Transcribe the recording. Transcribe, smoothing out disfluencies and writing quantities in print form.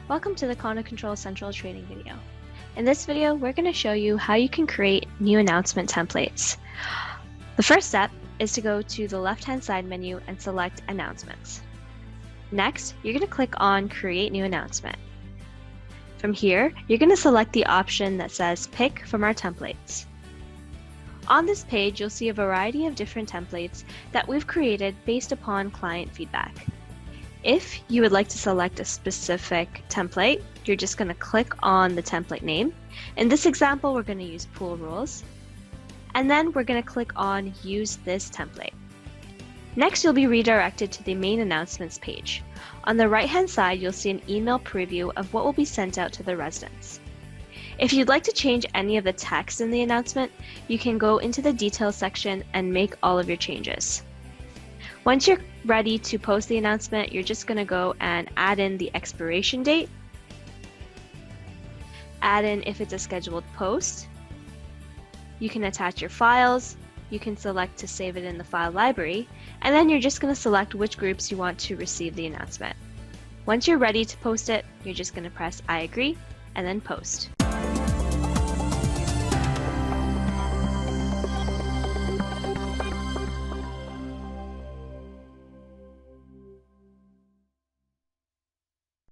Welcome to the Condo Control Central training video. In this video, we're going to show you how you can create new announcement templates. The first step is to go to the left-hand side menu and select Announcements. Next, you're going to click on Create New Announcement. From here, you're going to select the option that says Pick from our templates. On this page, you'll see a variety of different templates that we've created based upon client feedback. If you would like to select a specific template, you're just going to click on the template name. In this example, we're going to use pool rules. And then we're going to click on Use this template. Next, you'll be redirected to the main announcements page. On the right-hand side, you'll see an email preview of what will be sent out to the residents. If you'd like to change any of the text in the announcement, you can go into the details section and make all of your changes. Once you're ready to post the announcement, you're just going to go and add in the expiration date, add in if it's a scheduled post. You can attach your files, you can select to save it in the file library, and then you're just going to select which groups you want to receive the announcement. Once you're ready to post it, you're just going to press I agree and then post.